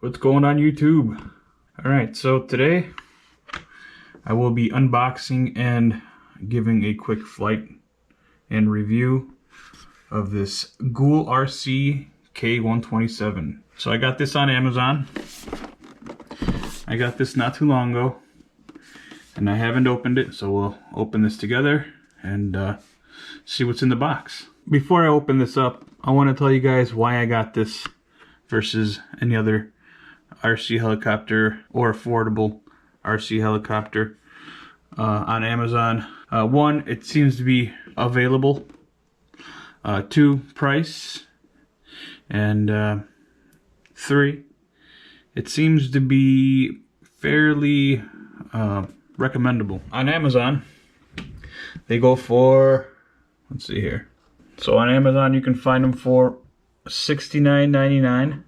What's going on YouTube? Alright, so today I will be unboxing and giving a quick flight and review of this Eagle K127. So I got this on Amazon. I got this not too long ago and I haven't opened it, so we'll open this together and see what's in the box. Before I open this up, I want to tell you guys why I got this versus any other RC helicopter or affordable RC helicopter on Amazon. One, it seems to be available. Two, price. And three, it seems to be fairly recommendable. On Amazon, they go for, let's see here. So on Amazon, you can find them for $69.99.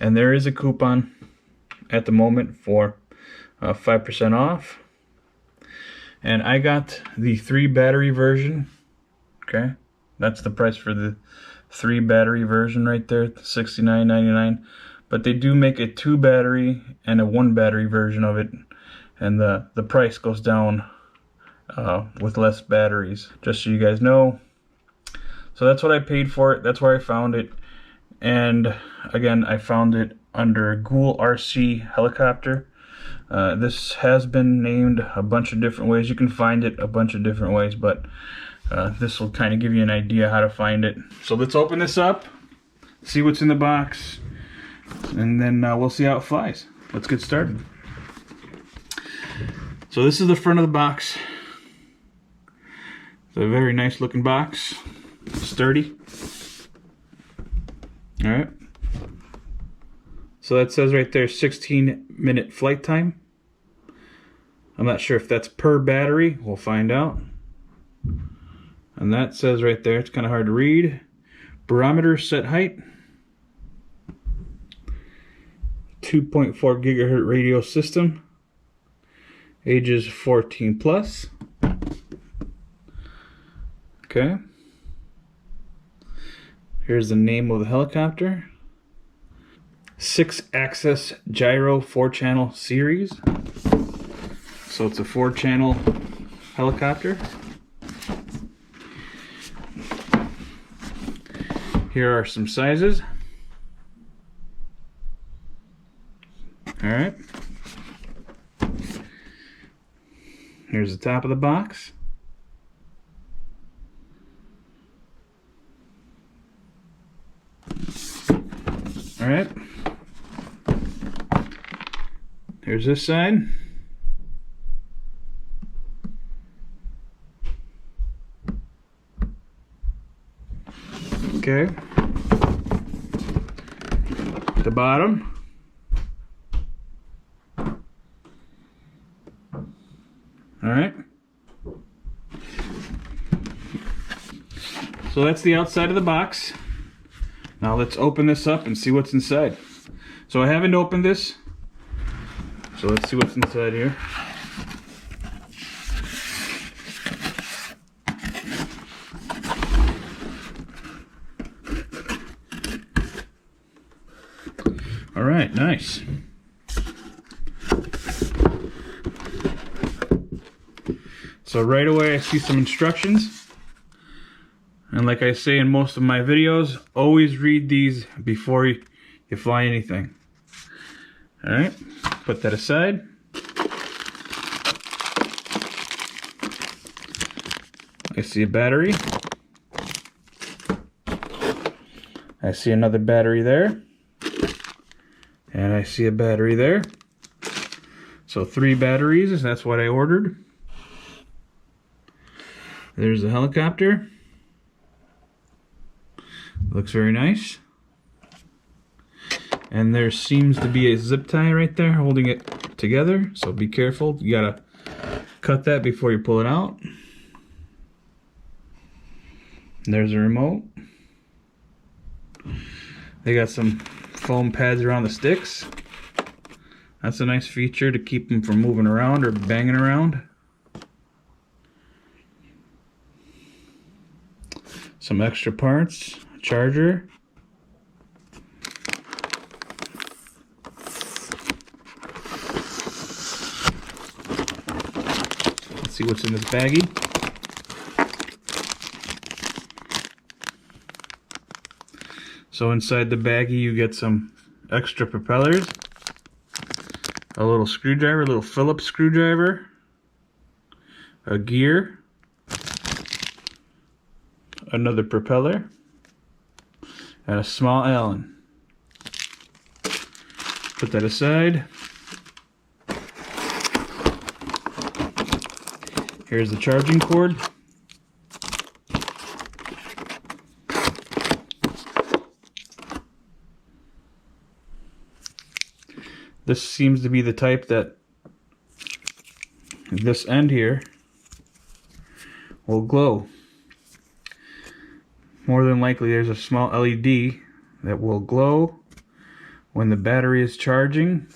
And there is a coupon at the moment for 5% off. And I got the 3 battery version. Okay, that's the price for the 3 battery version right there, $69.99. But they do make a 2 battery and a 1 battery version of it, and the price goes down with less batteries, just so you guys know. So that's what I paid for it. That's where I found it. And again, I found it under Eagle RC helicopter. This has been named a bunch of different ways. You can find it a bunch of different ways, but this will kind of give you an idea how to find it. So let's open this up, see what's in the box, and then we'll see how it flies. Let's get started. So this is the front of the box. It's a very nice looking box, sturdy. Alright, so that says right there 16-minute flight time. I'm not sure if that's per battery, we'll find out. And that says right there, it's kind of hard to read, barometer set height, 2.4 gigahertz radio system, ages 14 plus. Okay. Here's the name of the helicopter. 6-axis gyro 4-channel series. So it's a 4-channel helicopter. Here are some sizes. Alright. Here's the top of the box. Alright, here's this side. Okay, the bottom. Alright, so that's the outside of the box. Now let's open this up and see what's inside. So I haven't opened this, so let's see what's inside here. All right, nice. So right away I see some instructions. And like I say in most of my videos, always read these before you fly anything. Alright, put that aside. I see a battery. I see another battery there. And I see a battery there. So 3 batteries, that's what I ordered. There's the helicopter. Looks very nice. And there seems to be a zip tie right there holding it together, so be careful. You gotta cut that before you pull it out. And there's a remote. They got some foam pads around the sticks. That's a nice feature to keep them from moving around or banging around. Some extra parts, charger, see what's in this baggie. So inside the baggie you get some extra propellers, a little screwdriver, a little Phillips screwdriver, a gear, another propeller, and a small Allen. Put that aside. Here's the charging cord. This seems to be the type that this end here will glow. More than likely there's a small LED that will glow when the battery is charging,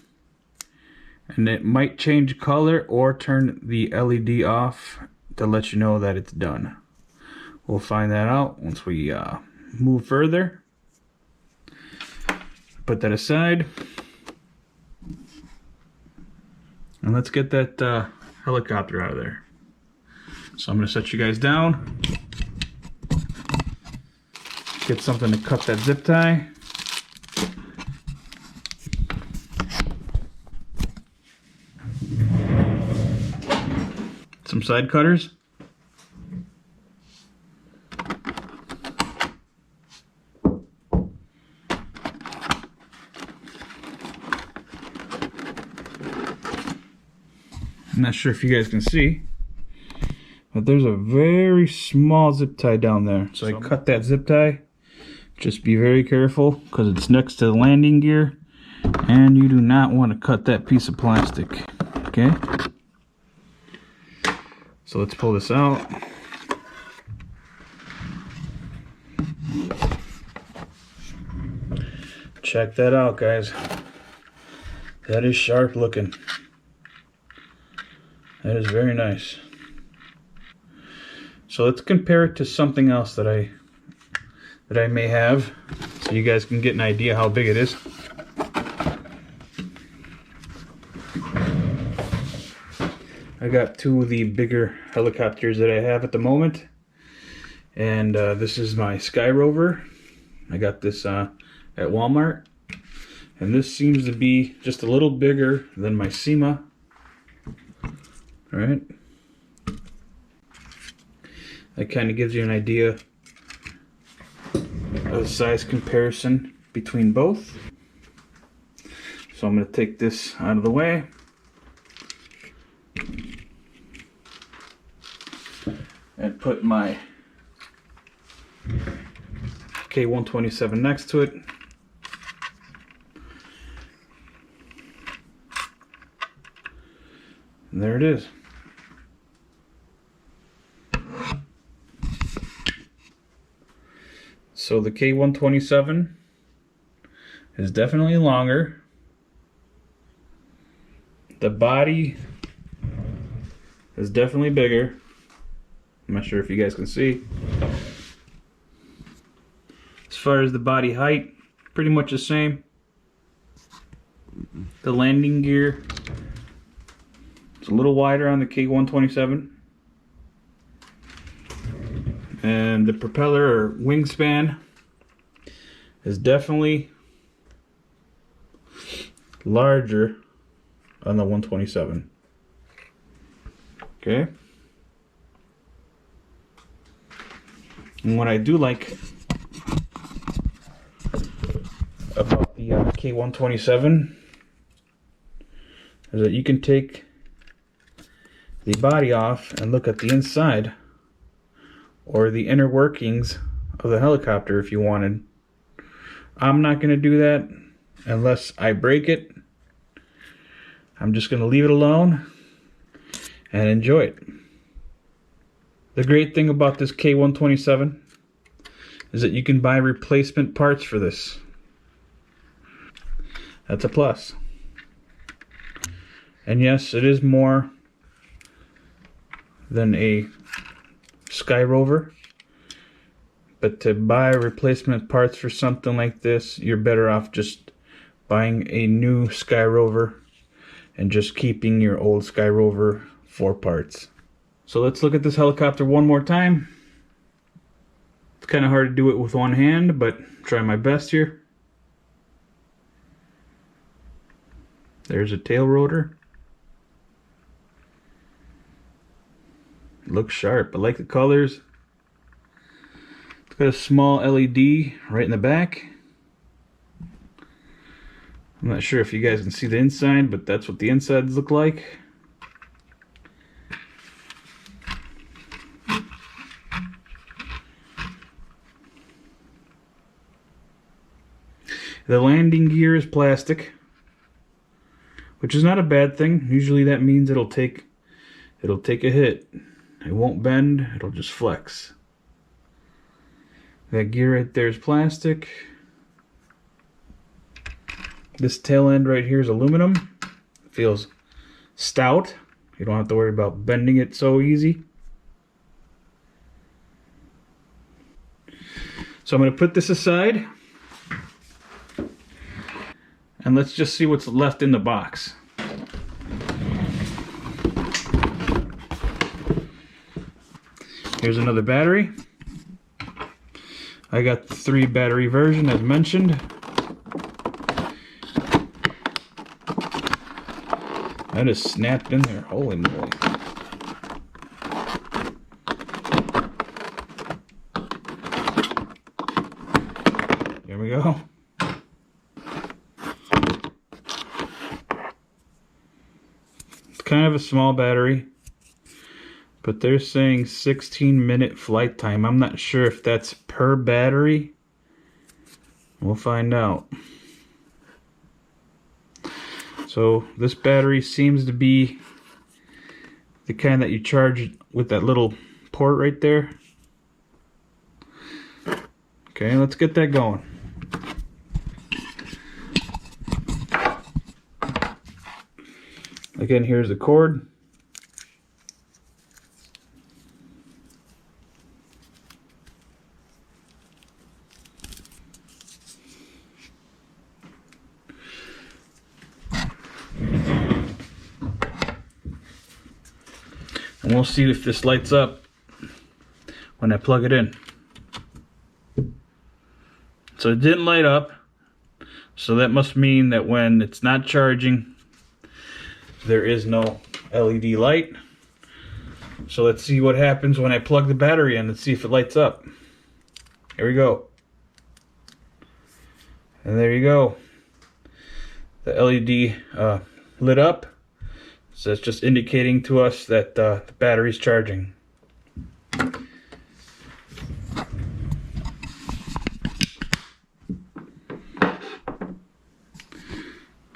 and it might change color or turn the LED off to let you know that it's done. We'll find that out once we move further. Put that aside. And let's get that helicopter out of there. So I'm going to set you guys down. Get something to cut that zip tie. Some side cutters. I'm not sure if you guys can see, but there's a very small zip tie down there. So I cut that zip tie. Just be very careful because it's next to the landing gear, and you do not want to cut that piece of plastic. Okay? So let's pull this out. Check that out, guys. That is sharp looking. That is very nice. So let's compare it to something else that I may have, so you guys can get an idea how big it is. I got two of the bigger helicopters that I have at the moment, and this is my Sky Rover. I got this at Walmart, and this seems to be just a little bigger than my SEMA. All right, that kind of gives you an idea of size comparison between both. So I'm going to take this out of the way. And put my K127 next to it. And there it is. So the K127 is definitely longer. The body is definitely bigger. I'm not sure if you guys can see. As far as the body height, pretty much the same. The landing gear is a little wider on the K127. And the propeller or wingspan is definitely larger on the 127. Okay. And what I do like about the K127 is that you can take the body off and look at the inside or the inner workings of the helicopter if you wanted. I'm not going to do that unless I break it. I'm just going to leave it alone and enjoy it. The great thing about this K127 is that you can buy replacement parts for this. That's a plus. And yes, it is more than a Sky Rover, but to buy replacement parts for something like this, you're better off just buying a new Sky Rover and just keeping your old Sky Rover for parts. So let's look at this helicopter one more time. It's kind of hard to do it with one hand, but try my best here. There's a tail rotor. Looks sharp. I like the colors. It's got a small LED right in the back. I'm not sure if you guys can see the inside, but that's what the insides look like. The landing gear is plastic, which is not a bad thing. Usually that means it'll take a hit. It won't bend, it'll just flex. That gear right there is plastic. This tail end right here is aluminum. It feels stout. You don't have to worry about bending it so easy. So I'm going to put this aside. And let's just see what's left in the box. Here's another battery. I got the 3 battery version as mentioned. That is snapped in there. Holy moly. Here we go. Kind of a small battery, but they're saying 16-minute flight time. I'm not sure if that's per battery. We'll find out. So this battery seems to be the kind that you charge with that little port right there. Okay, let's get that going. Again, here's the cord. And we'll see if this lights up when I plug it in. So it didn't light up, so that must mean that when it's not charging, there is no LED light. So let's see what happens when I plug the battery in and see if it lights up. Here we go. And there you go. The LED lit up. So it's just indicating to us that the battery's charging.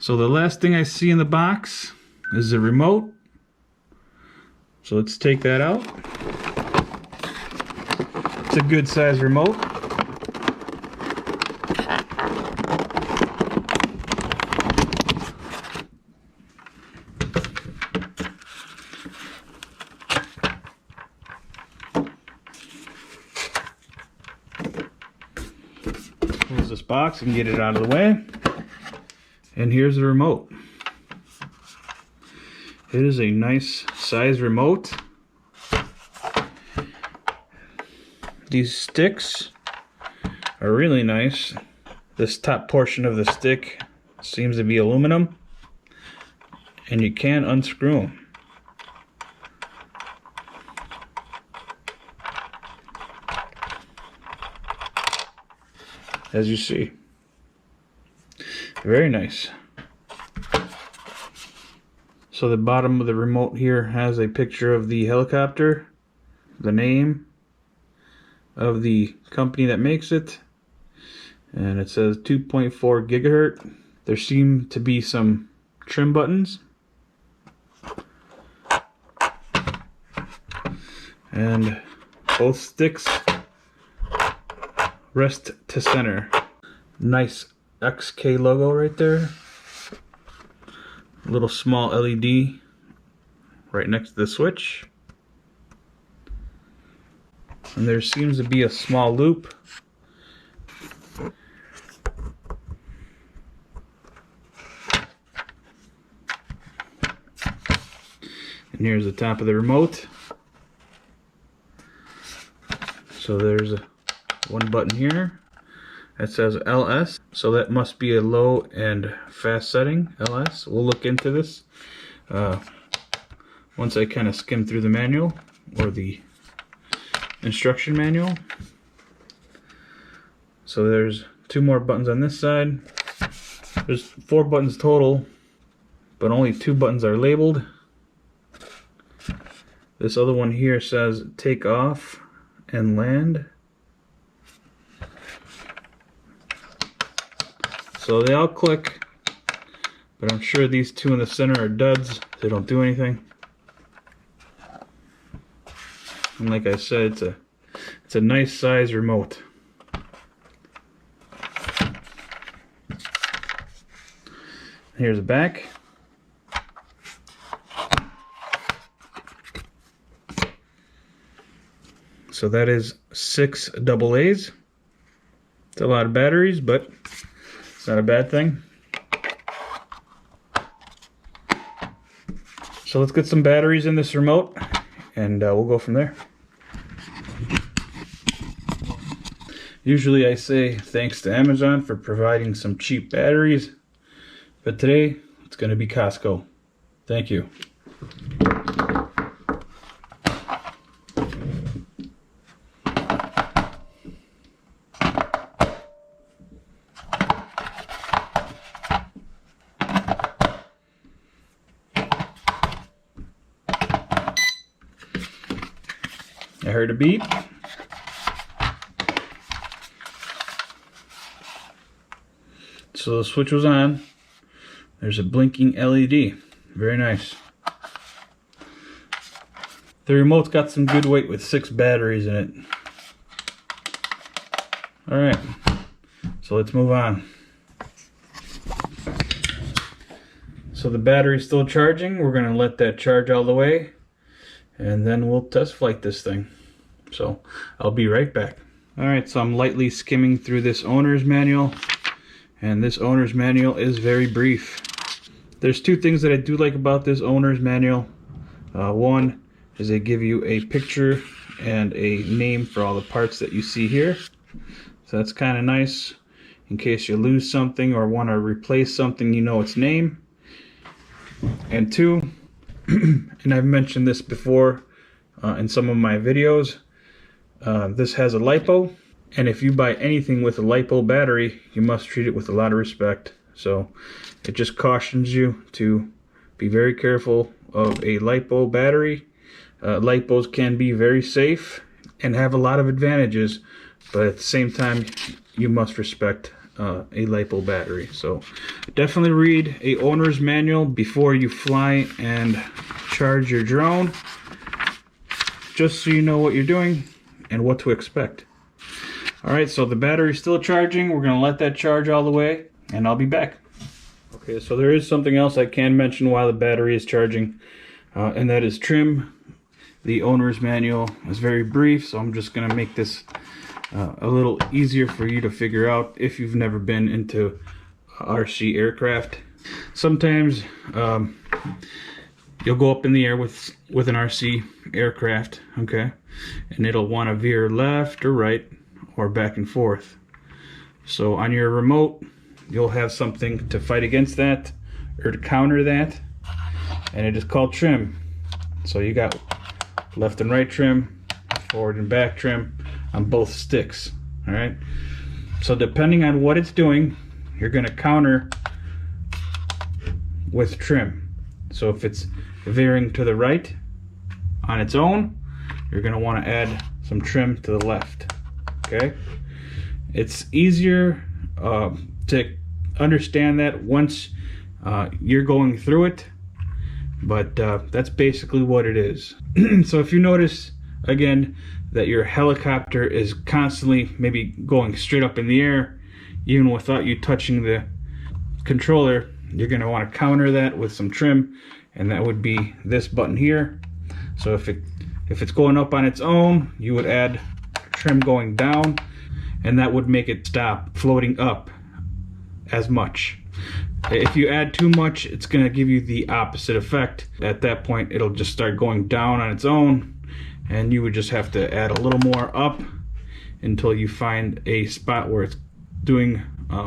So the last thing I see in the box is the remote. So let's take that out. It's a good size remote. Close this box and get it out of the way. And here's the remote. It is a nice size remote. These sticks are really nice. This top portion of the stick seems to be aluminum, and you can unscrew them. As you see. Very nice. So the bottom of the remote here has a picture of the helicopter, the name of the company that makes it, and it says 2.4 gigahertz. There seem to be some trim buttons, and both sticks rest to center. Nice XK logo right there. A little small LED right next to the switch. And there seems to be a small loop. And here's the top of the remote. So there's one button here that says LS, so that must be a low and fast setting, LS. We'll look into this once I kind of skim through the manual or the instruction manual. So there's 2 more buttons on this side. There's 4 buttons total, but only 2 buttons are labeled. This other one here says take off and land. So they all click, but I'm sure these 2 in the center are duds. They don't do anything. And like I said, it's a nice size remote. Here's the back. So that is 6 AA's. It's a lot of batteries, but it's not a bad thing. So let's get some batteries in this remote, and we'll go from there. Usually I say thanks to Amazon for providing some cheap batteries, but today it's going to be Costco. Thank you. I heard a beep. So the switch was on. There's a blinking LED. Very nice. The remote's got some good weight with 6 batteries in it. Alright, so let's move on. So the battery's still charging. We're going to let that charge all the way, and then we'll test flight this thing. So I'll be right back. Alright, so I'm lightly skimming through this owner's manual, and this owner's manual is very brief. There's 2 things that I do like about this owner's manual. One is they give you a picture and a name for all the parts that you see here. So that's kind of nice. In case you lose something or want to replace something, you know its name. And 2, and I've mentioned this before in some of my videos, this has a LiPo, and if you buy anything with a LiPo battery, you must treat it with a lot of respect. So it just cautions you to be very careful of a LiPo battery. LiPos can be very safe and have a lot of advantages, but at the same time you must respect a LiPo battery. So definitely read a owner's manual before you fly and charge your drone, just so you know what you're doing and what to expect. Alright, so the battery's still charging. We're going to let that charge all the way, and I'll be back. Okay, so there is something else I can mention while the battery is charging, and that is trim. The owner's manual is very brief, so I'm just going to make this a little easier for you to figure out if you've never been into RC aircraft. Sometimes you'll go up in the air with an RC aircraft, okay, and it'll want to veer left or right or back and forth. So on your remote, you'll have something to fight against that or to counter that, and it is called trim. So you got left and right trim, forward and back trim on both sticks. All right, so depending on what it's doing, you're going to counter with trim. So if it's veering to the right on its own, you're going to want to add some trim to the left. Okay, it's easier to understand that once you're going through it, but that's basically what it is. So if you notice again that your helicopter is constantly maybe going straight up in the air even without you touching the controller, you're going to want to counter that with some trim, and that would be this button here. So if it's going up on its own, you would add trim going down, and that would make it stop floating up as much. If you add too much, it's going to give you the opposite effect. At that point, it'll just start going down on its own, and you would just have to add a little more up until you find a spot where it's doing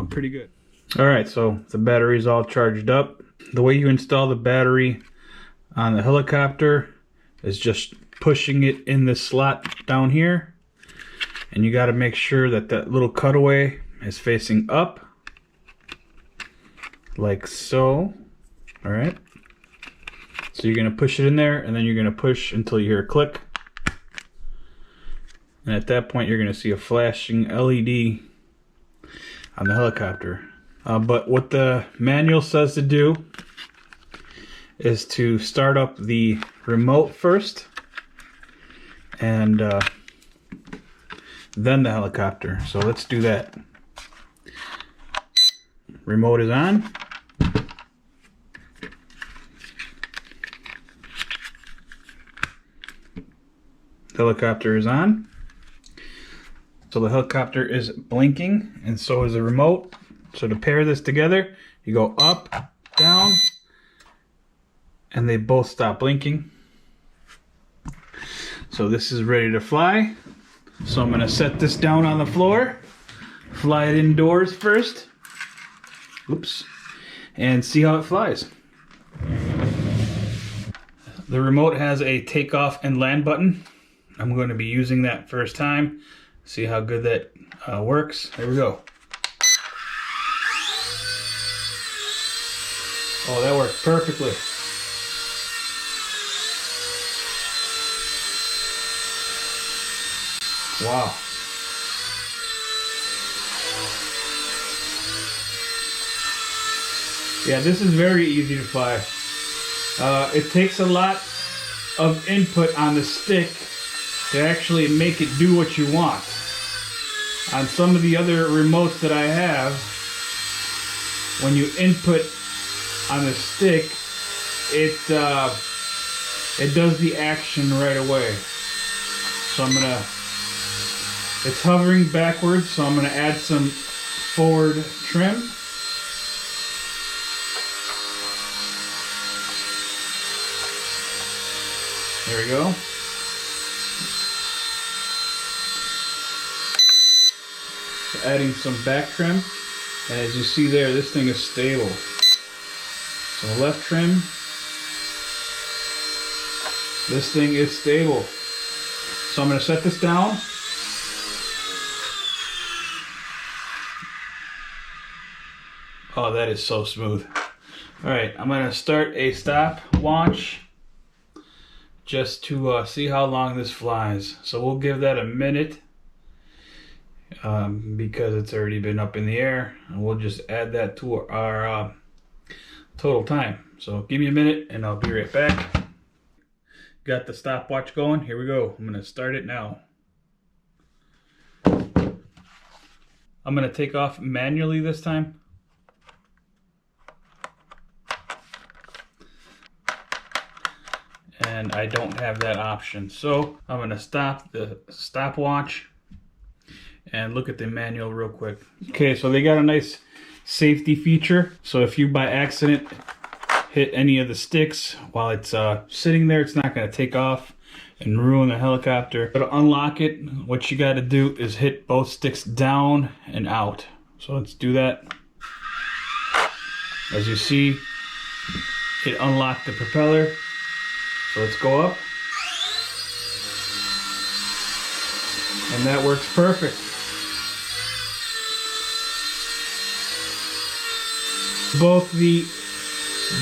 pretty good. Alright, so the battery's all charged up. The way you install the battery on the helicopter is just pushing it in this slot down here, and you got to make sure that that little cutaway is facing up like so. Alright, so you're going to push it in there, and then you're going to push until you hear a click, and at that point you're going to see a flashing LED on the helicopter. But what the manual says to do is to start up the remote first, and then the helicopter. So let's do that. Remote is on. Helicopter is on. So the helicopter is blinking, and so is the remote. So to pair this together, you go up, down, and they both stop blinking. So this is ready to fly. So I'm going to set this down on the floor, fly it indoors first, oops, and see how it flies. The remote has a takeoff and land button. I'm going to be using that first time. See how good that works. There we go. Oh, that worked perfectly. Wow. Yeah, this is very easy to fly. It takes a lot of input on the stick to actually make it do what you want. On some of the other remotes that I have, when you input on the stick, it does the action right away. So it's hovering backwards, so I'm gonna add some forward trim. There we go. So adding some back trim, and as you see there, this thing is stable. So left trim, this thing is stable. So I'm going to set this down. Oh, that is so smooth. Alright, I'm going to start a stopwatch just to see how long this flies. So we'll give that a minute because it's already been up in the air, and we'll just add that to our total time. So give me a minute and I'll be right back. Got the stopwatch going. Here we go. I'm going to start it now. I'm going to take off manually this time. And I don't have that option. So I'm going to stop the stopwatch and look at the manual real quick. Okay, so they got a nice safety feature. So if you by accident hit any of the sticks while it's sitting there, it's not going to take off and ruin the helicopter. But to unlock it, what you got to do is hit both sticks down and out. So let's do that. As you see, it unlocked the propeller. So let's go up. And that works perfect. Both the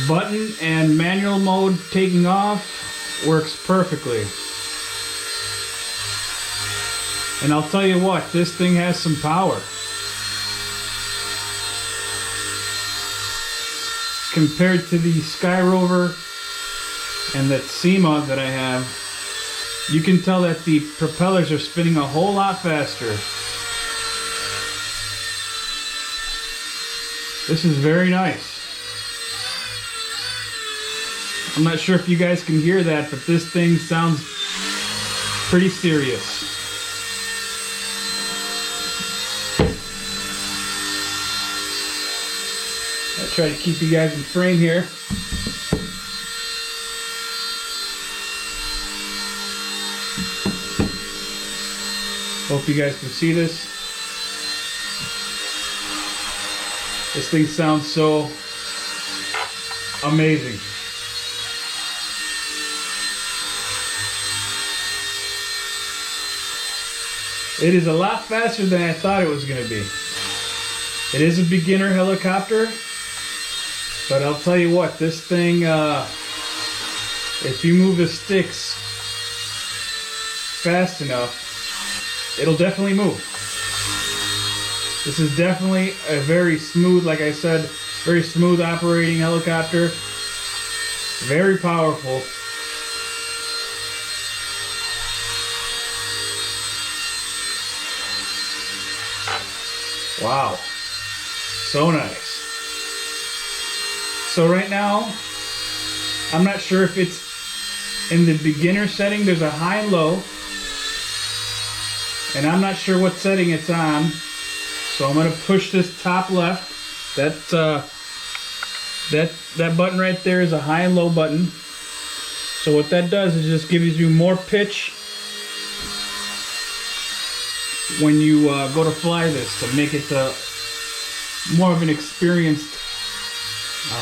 button and manual mode taking off works perfectly. And I'll tell you what, this thing has some power. Compared to the Sky Rover and that SEMA that I have, you can tell that the propellers are spinning a whole lot faster. This is very nice. I'm not sure if you guys can hear that, but this thing sounds pretty serious. I'll try to keep you guys in frame here. Hope you guys can see this. This thing sounds so amazing. It is a lot faster than I thought it was going to be. It is a beginner helicopter, but I'll tell you what, this thing, if you move the sticks fast enough, it'll definitely move. This is definitely a very smooth, like I said, very smooth operating helicopter. Very powerful. Wow. So nice. So right now, I'm not sure if it's in the beginner setting. There's a high and low. And I'm not sure what setting it's on. So I'm going to push this top left. That button right there is a high and low button. So what that does is just gives you more pitch when you go to fly this, to make it more of an experienced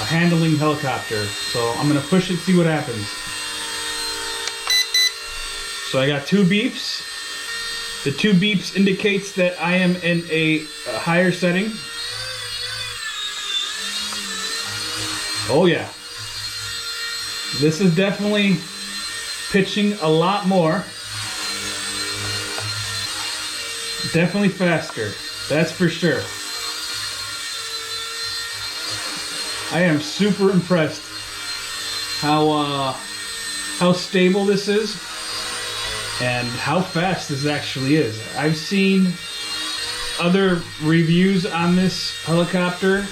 handling helicopter. So I'm going to push it, see what happens. So I got 2 beeps. The 2 beeps indicates that I am in a higher setting. Oh yeah. This is definitely pitching a lot more. Definitely faster, that's for sure. I am super impressed how stable this is and how fast this actually is. I've seen other reviews on this helicopter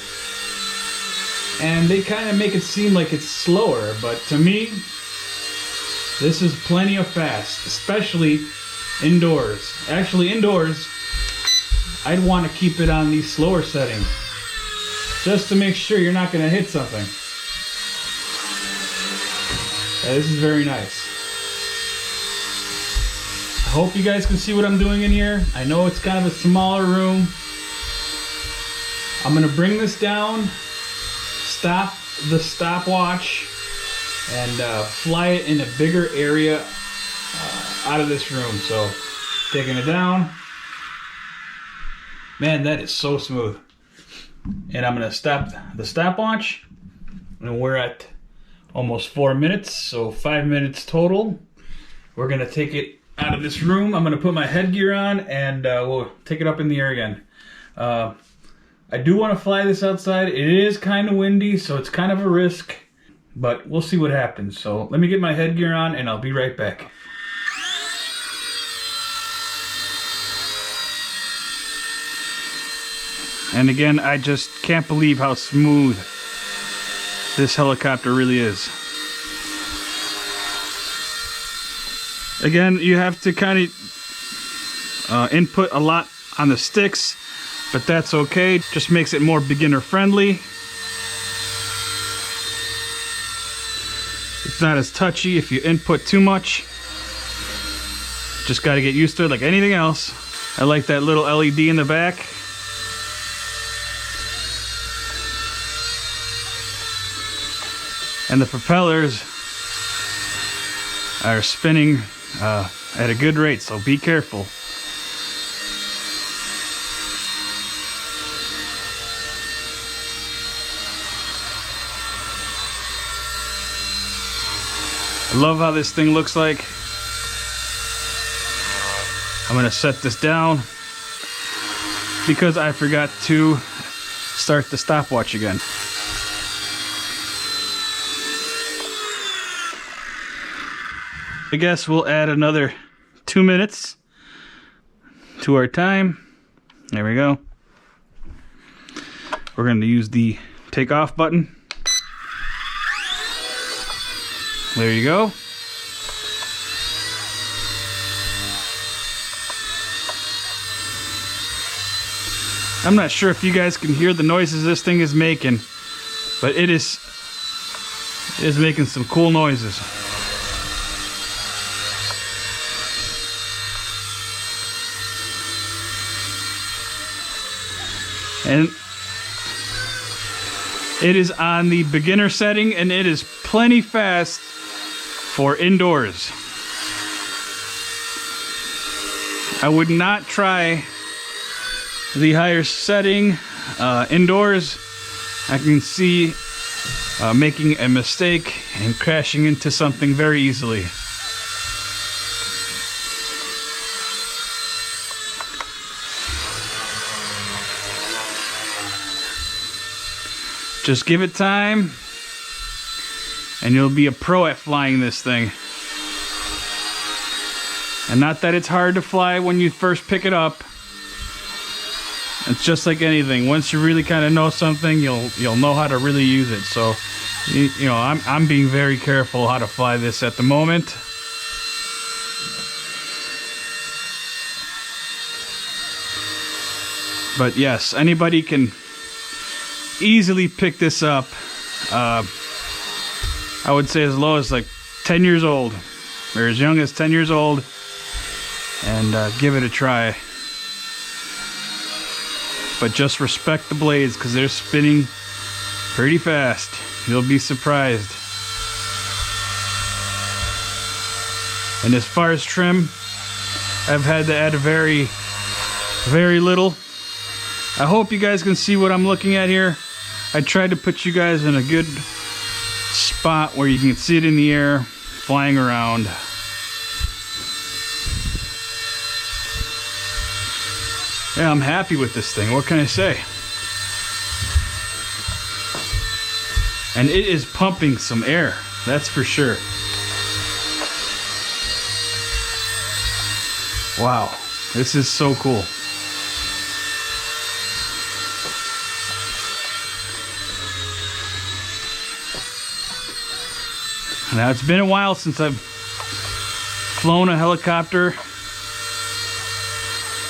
and they kind of make it seem like it's slower, but to me, this is plenty of fast, especially indoors. Actually, indoors, I'd want to keep it on these slower settings, just to make sure you're not going to hit something. Yeah, this is very nice. I hope you guys can see what I'm doing in here. I know it's kind of a smaller room. I'm going to bring this down, stop the stopwatch, and fly it in a bigger area out of this room. So, taking it down. Man, that is so smooth. And I'm going to stop the stopwatch. And we're at almost 4 minutes, so 5 minutes total. We're going to take it out of this room. I'm going to put my headgear on and we'll take it up in the air again. I do want to fly this outside. It is kind of windy, so it's kind of a risk, but we'll see what happens. So let me get my headgear on and I'll be right back. And again, I just can't believe how smooth this helicopter really is. Again, you have to kind of input a lot on the sticks, but that's okay. Just makes it more beginner friendly. It's not as touchy if you input too much. Just got to get used to it like anything else. I like that little LED in the back. And the propellers are spinning at a good rate, so be careful. I love how this thing looks like. I'm going to set this down because I forgot to start the stopwatch again. I guess we'll add another 2 minutes to our time. There we go. We're going to use the takeoff button. There you go. I'm not sure if you guys can hear the noises this thing is making, but it is making some cool noises. And it is on the beginner setting, and it is plenty fast for indoors. I would not try the higher setting indoors. I can see making a mistake and crashing into something very easily. Just give it time, and you'll be a pro at flying this thing. And not that it's hard to fly when you first pick it up. It's just like anything. Once you really kind of know something, you'll know how to really use it. So, you know, I'm being very careful how to fly this at the moment. But yes, anybody can easily pick this up. I would say as low as like 10 years old, or as young as 10 years old, and give it a try. But just respect the blades, because they're spinning pretty fast. You'll be surprised. And as far as trim, I've had to add a very little. I hope you guys can see what I'm looking at here. I tried to put you guys in a good spot where you can see it in the air, flying around. Yeah, I'm happy with this thing. What can I say? And it is pumping some air, that's for sure. Wow, this is so cool. Now, it's been a while since I've flown a helicopter.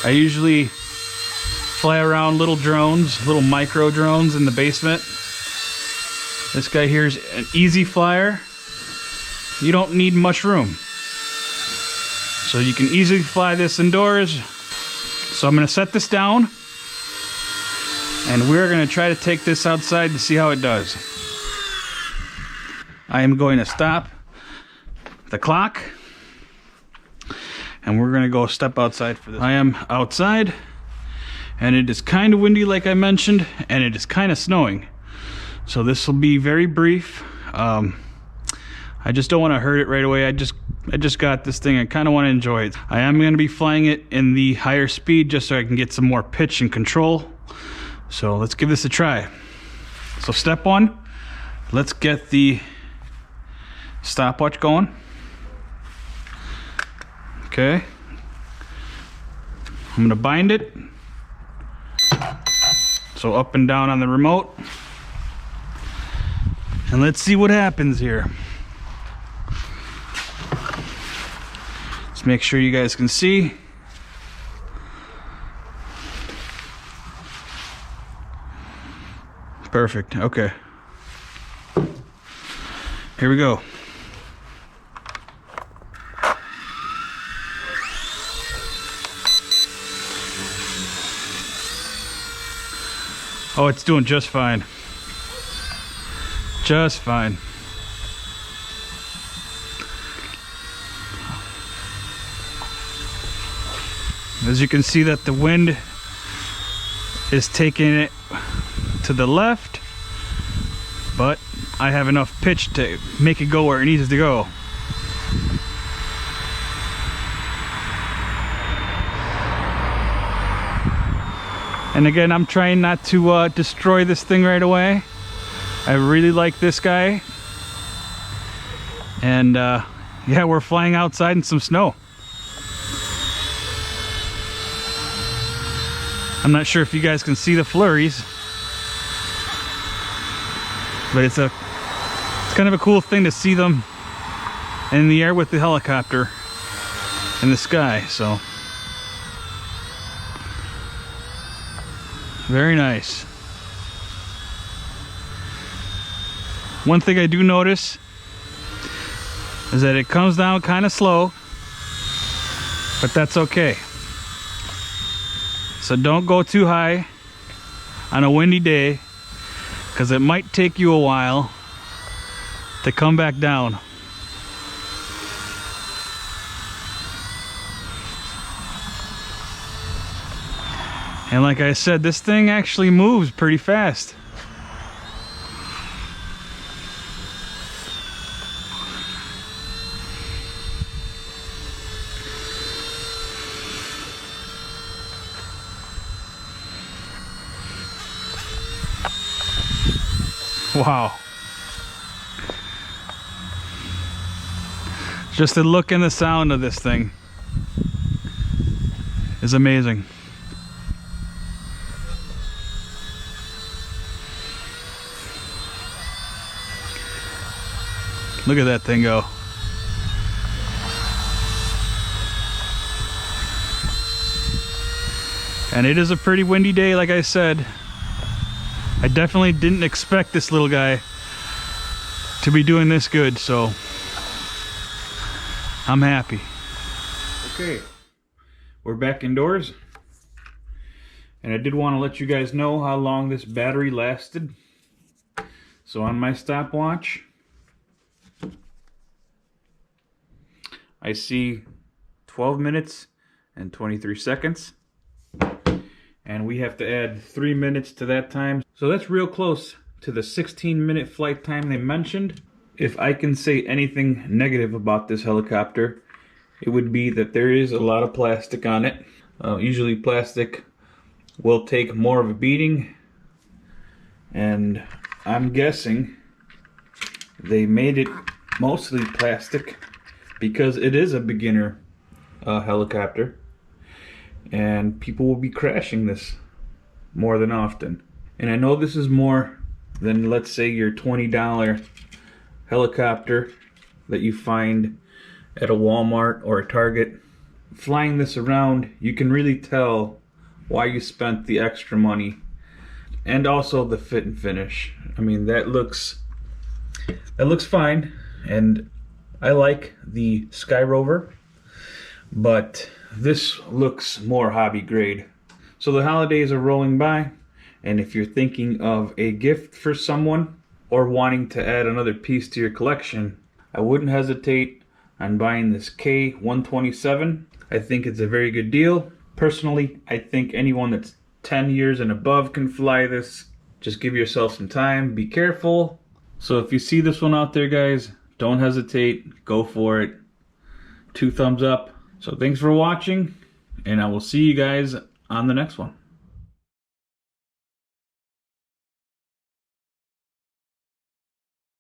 I usually fly around little drones, little micro drones in the basement. This guy here is an easy flyer. You don't need much room. So you can easily fly this indoors. So I'm gonna set this down, and we're gonna try to take this outside to see how it does. I am going to stop the clock, and we're gonna go step outside for this. I am outside, and it is kind of windy like I mentioned, and it is kind of snowing. So this will be very brief. I just don't want to hurt it right away. I just got this thing. I kind of want to enjoy it. I am going to be flying it in the higher speed just so I can get some more pitch and control. So let's give this a try. So step one, let's get the stopwatch going. Okay. I'm going to bind it. So up and down on the remote. And let's see what happens here. Let's make sure you guys can see. Perfect. Okay. Here we go. Oh, it's doing just fine. Just fine. As you can see that the wind is taking it to the left, but I have enough pitch to make it go where it needs to go. And again, I'm trying not to destroy this thing right away. I really like this guy. And yeah, we're flying outside in some snow. I'm not sure if you guys can see the flurries, but it's kind of a cool thing to see them in the air with the helicopter in the sky. So very nice. One thing I do notice is that it comes down kind of slow, but that's okay. So don't go too high on a windy day, because it might take you a while to come back down. And like I said, this thing actually moves pretty fast. Wow. Just the look and the sound of this thing is amazing. Look at that thing go. And it is a pretty windy day, like I said. I definitely didn't expect this little guy to be doing this good, so I'm happy. Okay, we're back indoors. And I did want to let you guys know how long this battery lasted. So on my stopwatch, I see 12 minutes and 23 seconds. And we have to add 3 minutes to that time. So that's real close to the 16-minute flight time they mentioned. If I can say anything negative about this helicopter, it would be that there is a lot of plastic on it. Usually plastic will take more of a beating. And I'm guessing they made it mostly plastic because it is a beginner helicopter. And people will be crashing this more than often. And I know this is more than, let's say, your $20 helicopter that you find at a Walmart or a Target. Flying this around, you can really tell why you spent the extra money. And also the fit and finish. I mean, that looks fine. And I like the Sky Rover, but this looks more hobby grade. So the holidays are rolling by, and if you're thinking of a gift for someone or wanting to add another piece to your collection, I wouldn't hesitate on buying this K127. I think it's a very good deal. Personally, I think anyone that's 10 years and above can fly this. Just give yourself some time, be careful. So if you see this one out there, guys, don't hesitate, go for it. 2 thumbs up. So thanks for watching, and I will see you guys on the next one.